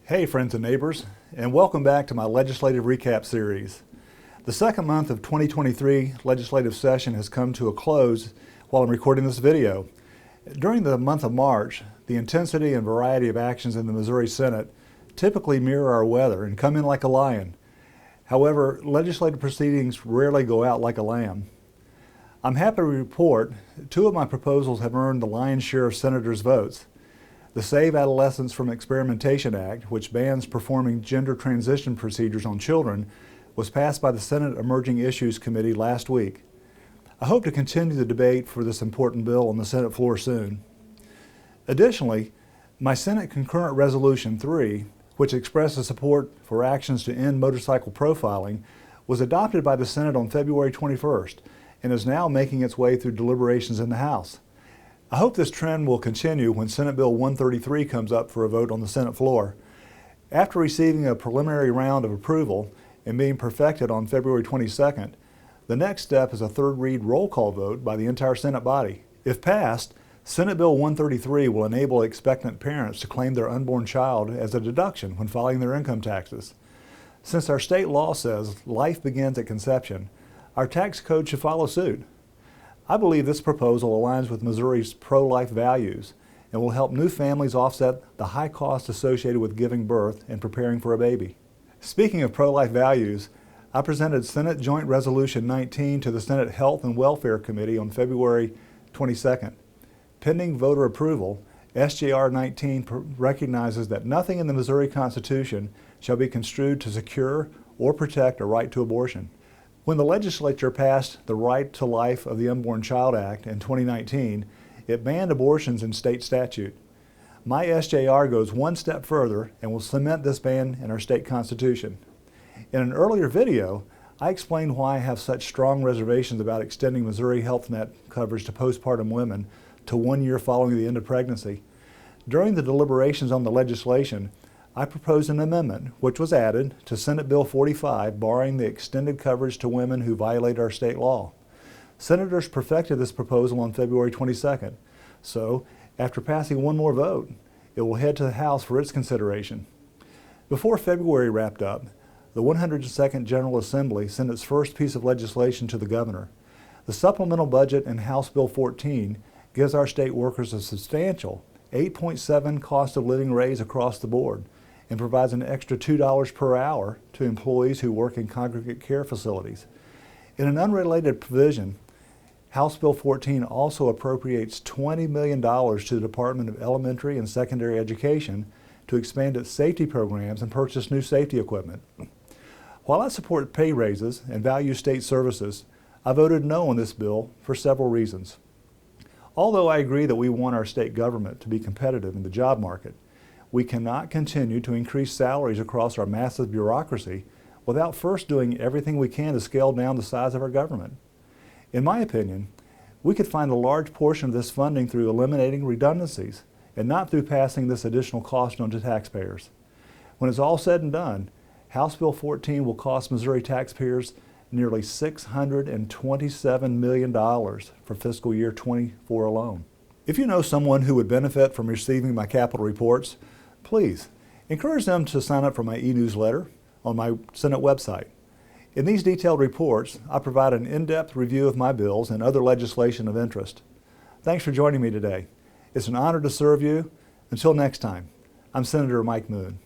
Hey friends and neighbors, and welcome back to my legislative recap series. The second month of 2023 legislative session has come to a close while I'm recording this video. During the month of March, the intensity and variety of actions in the Missouri Senate typically mirror our weather and come in like a lion. However, legislative proceedings rarely go out like a lamb. I'm happy to report two of my proposals have earned the lion's share of senators' votes. The Save Adolescents from Experimentation Act, which bans performing gender transition procedures on children, was passed by the Senate Emerging Issues Committee last week. I hope to continue the debate for this important bill on the Senate floor soon. Additionally, my Senate Concurrent Resolution 3, which expresses support for actions to end motorcycle profiling, was adopted by the Senate on February 21st and is now making its way through deliberations in the House. I hope this trend will continue when Senate Bill 133 comes up for a vote on the Senate floor. After receiving a preliminary round of approval and being perfected on February 22nd, the next step is a third read roll call vote by the entire Senate body. If passed, Senate Bill 133 will enable expectant parents to claim their unborn child as a deduction when filing their income taxes. Since our state law says life begins at conception, our tax code should follow suit. I believe this proposal aligns with Missouri's pro-life values and will help new families offset the high costs associated with giving birth and preparing for a baby. Speaking of pro-life values, I presented Senate Joint Resolution 19 to the Senate Health and Welfare Committee on February 22nd. Pending voter approval, SJR 19 recognizes that nothing in the Missouri Constitution shall be construed to secure or protect a right to abortion. When the legislature passed the Right to Life of the Unborn Child Act in 2019, it banned abortions in state statute. My SJR goes one step further and will cement this ban in our state constitution. In an earlier video, I explained why I have such strong reservations about extending Missouri Health Net coverage to postpartum women to 1 year following the end of pregnancy. During the deliberations on the legislation, I proposed an amendment which was added to Senate Bill 45 barring the extended coverage to women who violate our state law. Senators perfected this proposal on February 22nd, so after passing one more vote, it will head to the House for its consideration. Before February wrapped up, the 102nd General Assembly sent its first piece of legislation to the governor. The supplemental budget in House Bill 14 gives our state workers a substantial 8.7 cost of living raise across the board, and provides an extra $2 per hour to employees who work in congregate care facilities. In an unrelated provision, House Bill 14 also appropriates $20 million to the Department of Elementary and Secondary Education to expand its safety programs and purchase new safety equipment. While I support pay raises and value state services, I voted no on this bill for several reasons. Although I agree that we want our state government to be competitive in the job market, we cannot continue to increase salaries across our massive bureaucracy without first doing everything we can to scale down the size of our government. In my opinion, we could find a large portion of this funding through eliminating redundancies and not through passing this additional cost on to taxpayers. When it's all said and done, House Bill 14 will cost Missouri taxpayers nearly $627 million for fiscal year 24 alone. If you know someone who would benefit from receiving my capital reports, please encourage them to sign up for my e-newsletter on my Senate website. In these detailed reports, I provide an in-depth review of my bills and other legislation of interest. Thanks for joining me today. It's an honor to serve you. Until next time, I'm Senator Mike Moon.